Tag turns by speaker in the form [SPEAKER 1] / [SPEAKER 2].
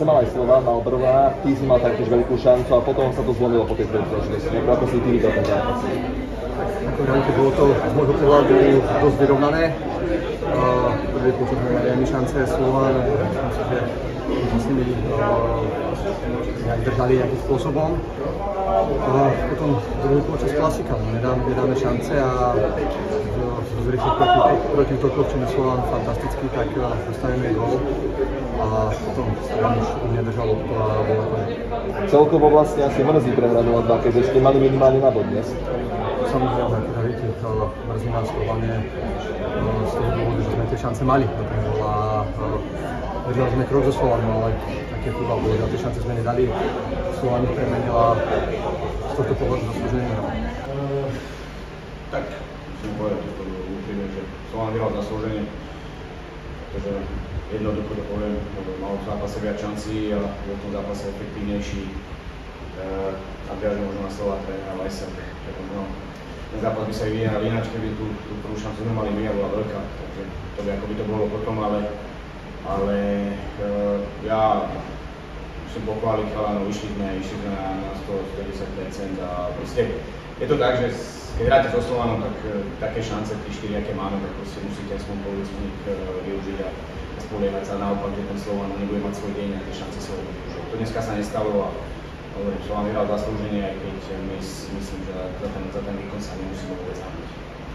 [SPEAKER 1] mal aj Slovan, mal Brva, ty si mal taktiež veľkú šancu a potom sa to zlomilo po tej príležitosti. Ako si ty videl ten zápas?
[SPEAKER 2] Ako realite bolo to z môjho pohľadu dosť vyrovnané. Prvý počet sme mali aj my šance Slovan, myslím si, že sme s nimi nejak držali nejakým spôsobom. Potom druhý počas klasika, nedáme šance a z rýchlych protiútokov, čo je Slovan fantastický, tak dostaneme gól a potom Slovan už nedržal loptu a bol nakoniec.
[SPEAKER 1] Celkovo vlastne asi mrzí prehra 0-2, keďže ste mali minimálne na bod dnes.
[SPEAKER 2] Samozrejme, realite mrzí nás Slovan je z toho dôvodu, že sme tie šance mali na ten gól a držali sme krok so Slovanom, ale také futbal boli, a tie šance sme nedali. Slovan ich premenila z tohto pohľadu zaslúženie.
[SPEAKER 3] Tak, musím povedať to úprimne, že Slovan vyhral zaslúženie, pretože jednoducho to poviem, mal v zápase viac šancí a bol v tom zápase efektívnejší. Nadviažem možno na slova trénera Vajsa, že ten zápas by sa vyvíjal ináč, keby tú prvú šancu sme mali my a bola veľká, takže to by ako by to bolo potom, ale ja musím pochváliť chalanov, išli sme na 110% a proste je to tak, že keď hráte so Slovanom, tak také šance, 3-4, aké máme, tak proste musíte aspoň polovicu z nich využiť a spoliehať sa naopak, že ten Slovan nebude mať svoj deň a tie šance sa odbúžujú. To dneska sa nestalo a Slovan vyhral zaslúženie, aj keď myslím, že za ten výkon sa nemusíme vôbec hambiť.